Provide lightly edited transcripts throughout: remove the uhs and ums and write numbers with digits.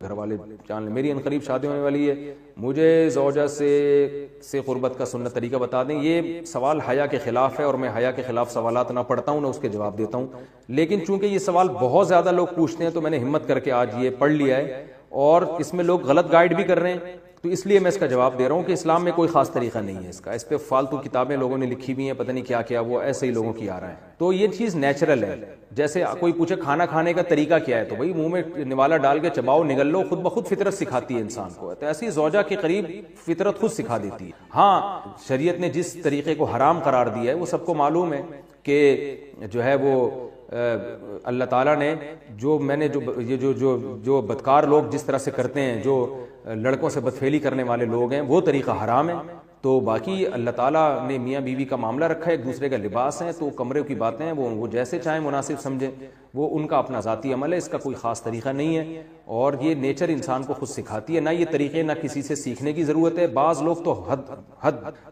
گھر والے جان لیں میری انقریب شادی ہونے والی ہے، مجھے زوجہ سے قربت کا سنت طریقہ بتا دیں۔ یہ سوال حیا کے خلاف ہے اور میں حیا کے خلاف سوالات نہ پڑھتا ہوں نہ اس کے جواب دیتا ہوں، لیکن چونکہ یہ سوال بہت زیادہ لوگ پوچھتے ہیں تو میں نے ہمت کر کے آج یہ پڑھ لیا ہے، اور اس میں لوگ غلط گائیڈ بھی کر رہے ہیں، تو اس لیے میں اس کا جواب دے رہا ہوں کہ اسلام میں کوئی خاص طریقہ نہیں ہے اس کا، اس پہ فالتو کتابیں لوگوں نے لکھی بھی ہیں، پتہ نہیں کیا کیا، وہ ایسے ہی لوگوں کی آ رہا ہے۔ تو یہ چیز نیچرل ہے، جیسے کوئی پوچھے کھانا کھانے کا طریقہ کیا ہے، تو بھائی منہ میں نوالا ڈال کے چباؤ نگل لو، خود بخود فطرت سکھاتی ہے انسان کو، تو ایسی زوجہ کے قریب فطرت خود سکھا دیتی ہے۔ ہاں شریعت نے جس طریقے کو حرام قرار دیا ہے وہ سب کو معلوم ہے کہ جو ہے وہ اللہ تعالیٰ نے جو بدکار لوگ جس طرح سے کرتے ہیں، جو لڑکوں سے بدفعلی کرنے والے لوگ ہیں، وہ طریقہ حرام ہے۔ تو باقی اللہ تعالیٰ نے میاں بیوی کا معاملہ رکھا ہے، ایک دوسرے کا لباس ہے، تو کمرے کی باتیں ہیں وہ جیسے چاہیں مناسب سمجھیں، وہ ان کا اپنا ذاتی عمل ہے، اس کا کوئی خاص طریقہ نہیں ہے، اور یہ نیچر انسان کو خود سکھاتی ہے، نہ یہ طریقے نہ کسی سے سیکھنے کی ضرورت ہے۔ بعض لوگ تو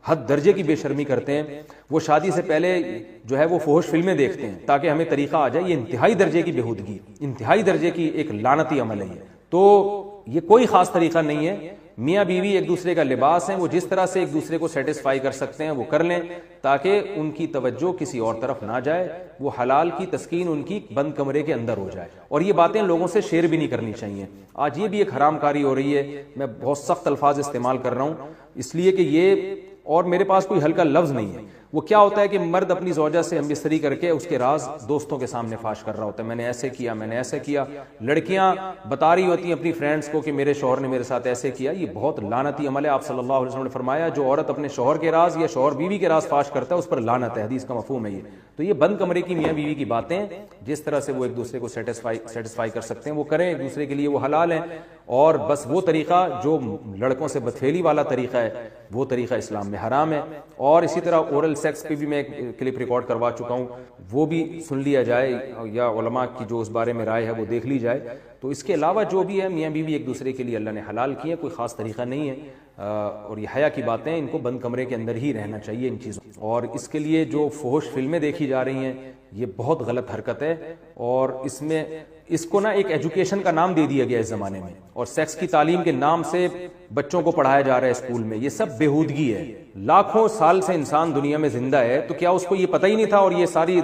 حد درجے کی بے شرمی کرتے ہیں، وہ شادی سے پہلے جو ہے وہ فحش فلمیں دیکھتے ہیں تاکہ ہمیں طریقہ آ جائے، یہ انتہائی درجے کی بےہودگی، انتہائی درجے کی ایک لعنتی عمل ہے یہ۔ تو یہ کوئی خاص طریقہ نہیں ہے، میاں بیوی ایک دوسرے کا لباس ہیں، وہ جس طرح سے ایک دوسرے کو سیٹسفائی کر سکتے ہیں وہ کر لیں، تاکہ ان کی توجہ کسی اور طرف نہ جائے، وہ حلال کی تسکین ان کی بند کمرے کے اندر ہو جائے، اور یہ باتیں لوگوں سے شیئر بھی نہیں کرنی چاہیے۔ آج یہ بھی ایک حرام کاری ہو رہی ہے، میں بہت سخت الفاظ استعمال کر رہا ہوں اس لیے کہ یہ، اور میرے پاس کوئی ہلکا لفظ نہیں ہے۔ وہ کیا ہوتا ہے کہ مرد اپنی زوجہ سے ہم بستری کر کے اس کے راز دوستوں کے سامنے فاش کر رہا ہوتا ہے، میں نے ایسے کیا، میں نے ایسے کیا، لڑکیاں بتا رہی ہوتی ہیں اپنی فرینڈز کو کہ میرے شوہر نے میرے ساتھ ایسے کیا۔ یہ بہت لعنتی عمل ہے۔ آپ صلی اللہ علیہ وسلم نے فرمایا جو عورت اپنے شوہر کے راز یا شوہر بیوی کے راز فاش کرتا ہے اس پر لعنت ہے، حدیث کا مفہوم ہے یہ۔ تو یہ بند کمرے کی میاں بیوی کی باتیں، جس طرح سے وہ ایک دوسرے کو سیٹسفائی کر سکتے ہیں وہ کریں، ایک دوسرے کے لیے وہ حلال ہیں، اور بس وہ طریقہ جو لڑکوں سے بدفعلی والا طریقہ ہے وہ طریقہ اسلام میں حرام ہے۔ اور اسی طرح اورل سیکس پہ بھی میں ایک کلپ ریکارڈ کروا چکا ہوں، وہ بھی سن لیا جائے، یا علماء کی جو اس بارے میں رائے ہے وہ دیکھ لی جائے۔ تو اس کے علاوہ جو بھی ہے میاں بیوی ایک دوسرے کے لیے اللہ نے حلال کیے، کوئی خاص طریقہ نہیں ہے، اور یہ حیا کی باتیں، ان کو بند کمرے کے اندر ہی رہنا چاہیے ان چیزوں۔ اور اس کے لیے جو فحش فلمیں دیکھی جا رہی ہیں یہ بہت غلط حرکت ہے، اور اس میں اس کو نا ایک ایجوکیشن کا نام دے دیا گیا اس زمانے میں، اور سیکس کی تعلیم کے نام سے بچوں کو پڑھایا جا رہا ہے اسکول میں، یہ سب بےہودگی ہے۔ لاکھوں سال سے انسان دنیا میں زندہ ہے، تو کیا اس کو یہ پتہ ہی نہیں تھا، اور یہ ساری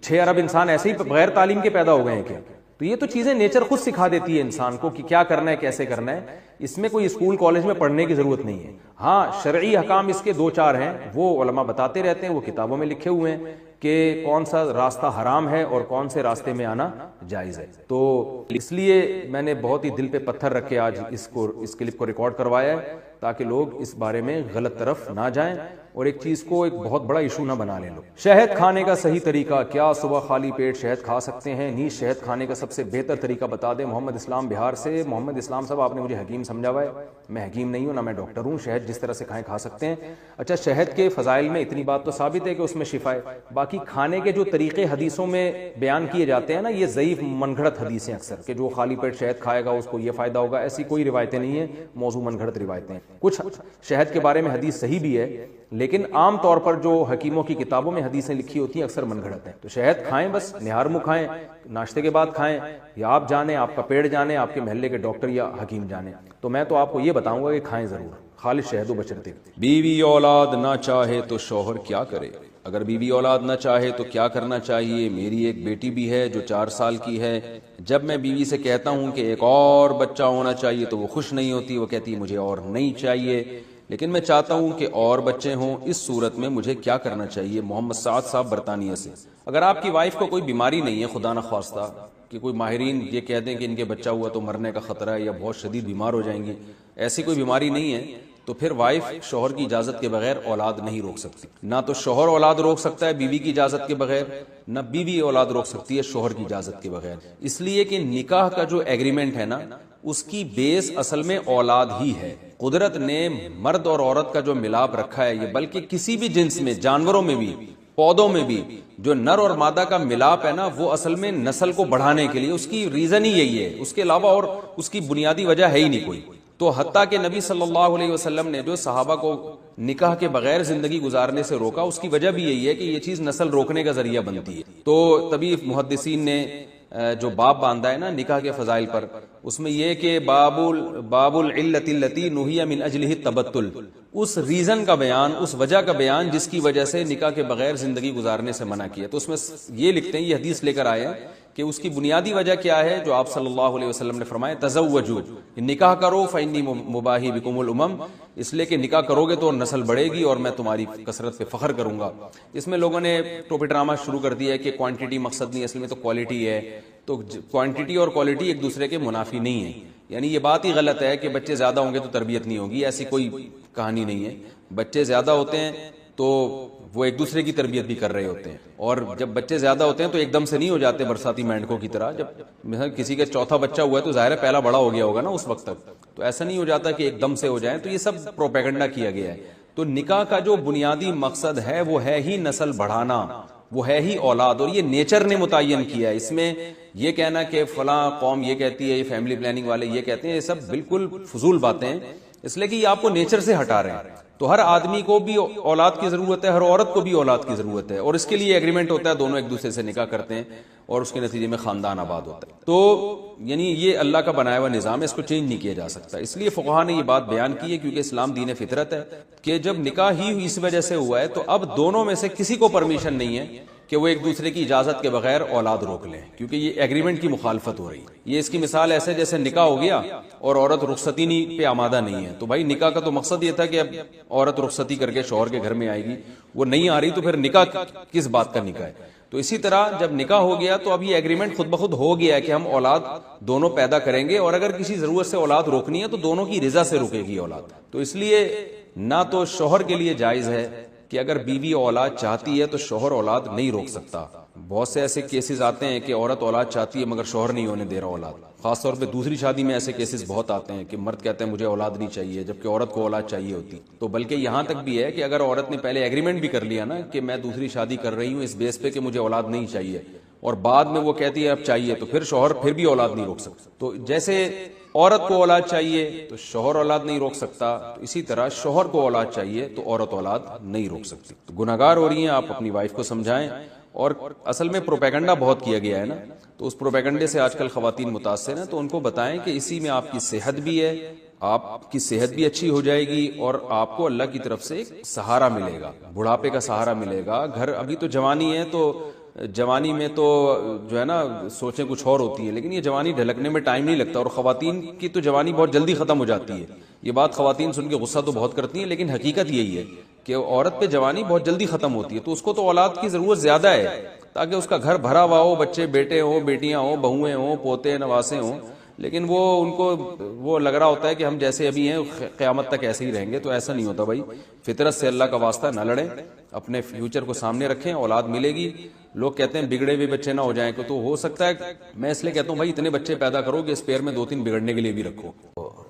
6 ارب انسان ایسے ہی بغیر تعلیم کے پیدا ہو گئے ہیں کیا؟ تو یہ تو چیزیں نیچر خود سکھا دیتی ہے انسان کو کہ کیا کرنا ہے، کیسے کرنا ہے، اس میں کوئی اسکول کالج میں پڑھنے کی ضرورت نہیں ہے۔ ہاں شرعی احکام اس کے 2-4 ہیں، وہ علماء بتاتے رہتے ہیں، وہ کتابوں میں لکھے ہوئے ہیں کہ کون سا راستہ حرام ہے اور کون سے راستے میں آنا جائز ہے۔ تو اس لیے میں نے بہت ہی دل پہ پتھر رکھ کے آج اس کلپ کو ریکارڈ کروایا ہے، تاکہ لوگ اس بارے میں غلط طرف نہ جائیں اور ایک چیز کو ایک بہت بڑا ایشو نہ بنا لیں لوگ۔ شہد کھانے کا صحیح طریقہ کیا؟ صبح خالی پیٹ شہد کھا سکتے ہیں؟ نیز شہد کھانے کا سب سے بہتر طریقہ بتا دیں۔ محمد اسلام بہار سے۔ محمد اسلام صاحب آپ نے مجھے حکیم سمجھا ہوا ہے، میں حکیم نہیں ہوں، نہ میں ڈاکٹر ہوں۔ شہد جس طرح سے کھائیں کھا سکتے ہیں۔ اچھا شہد کے فضائل میں اتنی بات تو ثابت ہے کہ اس میں شفا ہے، باقی کھانے کے جو طریقے حدیثوں میں بیان کیے جاتے ہیں نا، یہ ضعیف من گھڑت حدیثیں اکثر، کہ جو خالی پیٹ شہد کھائے گا اس کو یہ فائدہ ہوگا، ایسی کوئی روایتیں نہیں ہیں، موضوع من گھڑت روایتیں ہیں۔ کچھ شہد کے بارے میں حدیث صحیح بھی ہے، لیکن عام طور پر جو حکیموں کی کتابوں میں حدیثیں لکھی ہوتی ہیں اکثر من گھڑت ہیں۔ تو شہد کھائیں، بس نہار منہ کھائیں، ناشتے کے بعد کھائیں، یا آپ جانیں، آپ کا پیڑ جانے، آپ کے محلے کے ڈاکٹر یا حکیم جانے۔ تو میں تو آپ کو یہ بتاؤں گا کہ کھائیں ضرور، خالص شہد و بچرتے۔ بیوی اولاد نہ چاہے تو شوہر کیا کرے؟ اگر بیوی اولاد نہ چاہے تو کیا کرنا چاہیے؟ میری ایک بیٹی بھی ہے جو 4 سال کی ہے، جب میں بیوی سے کہتا ہوں کہ ایک اور بچہ ہونا چاہیے تو وہ خوش نہیں ہوتی، وہ کہتی مجھے اور نہیں چاہیے، لیکن میں چاہتا ہوں کہ اور بچے ہوں، اس صورت میں مجھے کیا کرنا چاہیے؟ محمد سعد صاحب برطانیہ سے۔ اگر آپ کی وائف کو کوئی بیماری نہیں ہے خدا نخواستہ، کہ کوئی ماہرین یہ کہہ دیں کہ ان کے بچہ ہوا تو مرنے کا خطرہ ہے یا بہت شدید بیمار ہو جائیں گی، ایسی کوئی بیماری نہیں ہے، تو پھر وائف شوہر کی اجازت کے بغیر اولاد نہیں روک سکتی۔ نہ تو شوہر اولاد روک سکتا ہے بیوی کی اجازت کے بغیر، نہ بیوی اولاد روک سکتی ہے شوہر کی اجازت کے بغیر، اس لیے کہ نکاح کا جو ایگریمنٹ ہے نا، اس کی بیس اصل میں اولاد ہی ہے۔ قدرت نے مرد اور عورت کا جو ملاپ رکھا ہے، یہ بلکہ کسی بھی جنس میں، جانوروں میں بھی، پودوں میں بھی، جو نر اور مادہ کا ملاپ ہے نا، وہ اصل میں نسل کو بڑھانے کے لیے، اس کی ریزن ہی یہی ہے، اس کے علاوہ اور اس کی بنیادی وجہ ہے ہی نہیں کوئی۔ تو حتیٰ کہ نبی صلی اللہ علیہ وسلم نے جو صحابہ کو نکاح کے بغیر زندگی گزارنے سے روکا، اس کی وجہ بھی یہی ہے کہ یہ چیز نسل روکنے کا ذریعہ بنتی ہے۔ تو تبھی محدثین نے جو باب باندھا ہے نا نکاح کے فضائل پر، اس میں یہ کہ باب العلت التی نہی من اجلہ التبتل، اس ریزن کا بیان، اس وجہ کا بیان جس کی وجہ سے نکاح کے بغیر زندگی گزارنے سے منع کیا. تو اس میں یہ لکھتے ہیں، یہ حدیث لے کر آئے ہیں کہ اس کی بنیادی وجہ کیا ہے، جو آپ صلی اللہ علیہ وسلم نے فرمایا تزوجوا، نکاح کرو فانی مباہی بکم الامم، اس لیے کہ نکاح کرو گے تو نسل بڑھے گی اور میں تمہاری کثرت پہ فخر کروں گا. اس میں لوگوں نے ٹوپی ڈرامہ شروع کر دیا ہے کہ کوانٹٹی مقصد نہیں، اصل میں تو کوالٹی ہے. تو کوانٹٹی اور کوالٹی ایک دوسرے کے منافی نہیں ہے، یعنی یہ بات ہی غلط ہے کہ بچے زیادہ ہوں گے تو تربیت نہیں ہوگی، ایسی کوئی کہانی نہیں ہے. بچے زیادہ ہوتے ہیں تو وہ ایک دوسرے کی تربیت بھی کر رہے ہوتے ہیں، اور جب بچے زیادہ ہوتے ہیں تو ایک دم سے نہیں ہو جاتے برساتی مینڈکوں کی طرح. جب مثلا کسی کا چوتھا بچہ ہوا ہے تو ظاہر ہے پہلا بڑا ہو گیا ہوگا نا اس وقت تک، تو ایسا نہیں ہو جاتا کہ ایک دم سے ہو جائیں. تو یہ سب پروپیگنڈا کیا گیا ہے. تو نکاح کا جو بنیادی مقصد ہے وہ ہے ہی نسل بڑھانا، وہ ہے ہی اولاد، اور یہ نیچر نے متعین کیا ہے. اس میں یہ کہنا کہ فلاں قوم یہ کہتی ہے، یہ فیملی پلاننگ والے یہ کہتے ہیں، یہ سب بالکل فضول باتیں ہیں، اس لیے کہ یہ آپ کو نیچر سے ہٹا رہے ہیں. تو ہر آدمی کو بھی اولاد کی ضرورت ہے، ہر عورت کو بھی اولاد کی ضرورت ہے، اور اس کے لیے ایگریمنٹ ہوتا ہے، دونوں ایک دوسرے سے نکاح کرتے ہیں اور اس کے نتیجے میں خاندان آباد ہوتا ہے. تو یعنی یہ اللہ کا بنایا ہوا نظام ہے، اس کو چینج نہیں کیا جا سکتا. اس لیے فقہا نے یہ بات بیان کی ہے، کیونکہ اسلام دین فطرت ہے، کہ جب نکاح ہی اس وجہ سے ہوا ہے تو اب دونوں میں سے کسی کو پرمیشن نہیں ہے کہ وہ ایک دوسرے کی اجازت کے بغیر اولاد روک لیں، کیونکہ یہ ایگریمنٹ کی مخالفت ہو رہی ہے. یہ اس کی مثال ایسے جیسے نکاح ہو گیا اور عورت رخصتی نہیں پہ آمادہ نہیں ہے، تو بھائی نکاح کا تو مقصد یہ تھا کہ اب عورت رخصتی کر کے شوہر کے گھر میں آئے گی، وہ نہیں آ رہی تو پھر نکاح کس بات کا نکاح ہے. تو اسی طرح جب نکاح ہو گیا تو اب یہ ایگریمنٹ خود بخود ہو گیا ہے کہ ہم اولاد دونوں پیدا کریں گے، اور اگر کسی ضرورت سے اولاد روکنی ہے تو دونوں کی رضا سے رکے گی اولاد. تو اس لیے نہ تو شوہر کے لیے جائز ہے کہ اگر بیوی اولاد چاہتی ہے تو شوہر اولاد نہیں روک سکتا. بہت سے ایسے کیسز آتے ہیں کہ عورت اولاد چاہتی ہے مگر شوہر نہیں ہونے دے رہا اولاد. خاص طور پہ دوسری شادی میں ایسے کیسز بہت آتے ہیں کہ مرد کہتے ہیں مجھے اولاد نہیں چاہیے جبکہ عورت کو اولاد چاہیے ہوتی. تو بلکہ یہاں تک بھی ہے کہ اگر عورت نے پہلے ایگریمنٹ بھی کر لیا نا کہ میں دوسری شادی کر رہی ہوں اس بیس پہ کہ مجھے اولاد نہیں چاہیے، اور بعد میں وہ کہتی ہے اب چاہیے، تو پھر شوہر پھر بھی اولاد نہیں روک سکتا. تو جیسے عورت کو اولاد چاہیے تو شوہر اولاد نہیں روک سکتا، تو اسی طرح شوہر کو اولاد چاہیے تو عورت اولاد نہیں روک سکتی. تو گناہگار ہو رہی ہیں، آپ اپنی وائف کو سمجھائیں. اور اصل میں پروپیگنڈا بہت کیا گیا ہے نا، تو اس پروپیگنڈے سے آج کل خواتین متاثر ہیں. تو ان کو بتائیں کہ اسی میں آپ کی صحت بھی ہے، آپ کی صحت بھی اچھی ہو جائے گی، اور آپ کو اللہ کی طرف سے ایک سہارا ملے گا، بڑھاپے کا سہارا ملے گا. گھر ابھی تو جوانی ہے، تو جوانی میں تو جو ہے نا سوچیں کچھ اور ہوتی ہے، لیکن یہ جوانی ڈھلکنے میں ٹائم نہیں لگتا، اور خواتین کی تو جوانی بہت جلدی ختم ہو جاتی ہے. یہ بات خواتین سن کے غصہ تو بہت کرتی ہیں، لیکن حقیقت یہی ہے کہ عورت پہ جوانی بہت جلدی ختم ہوتی ہے. تو اس کو تو اولاد کی ضرورت زیادہ ہے تاکہ اس کا گھر بھرا ہوا ہو، بچے بیٹے ہوں، بیٹیاں ہوں، بہویں ہوں، پوتے نواسے ہوں. لیکن وہ ان کو وہ لگ رہا ہوتا ہے کہ ہم جیسے ابھی ہیں قیامت تک ایسے ہی رہیں گے. تو ایسا نہیں ہوتا بھائی، فطرت سے اللہ کا واسطہ نہ لڑیں، اپنے فیوچر کو سامنے رکھیں، اولاد ملے گی. لوگ کہتے ہیں بگڑے ہوئے بچے نہ ہو جائیں، تو ہو سکتا ہے. میں اس لیے کہتا ہوں بھائی اتنے بچے پیدا کرو کہ اسپیئر میں 2-3 بگڑنے کے لیے بھی رکھو.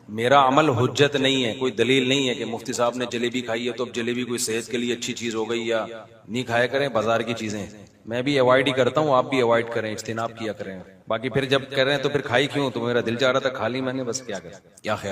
میرا عمل حجت نہیں ہے، کوئی دلیل نہیں ہے کہ مفتی صاحب نے جلیبی کھائی ہے تو اب جلیبی کوئی صحت کے لیے اچھی چیز ہو گئی، یا نہیں کھایا کریں بازار کی چیزیں. میں بھی اوائڈ ہی کرتا ہوں، آپ بھی اوائڈ کریں، اجتناب کیا کریں. باقی پھر جب کر رہے ہیں تو پھر کھائی کیوں؟ تو میرا دل چاہ رہا تھا کھا لی میں نے، بس کیا کریں. کیا خیال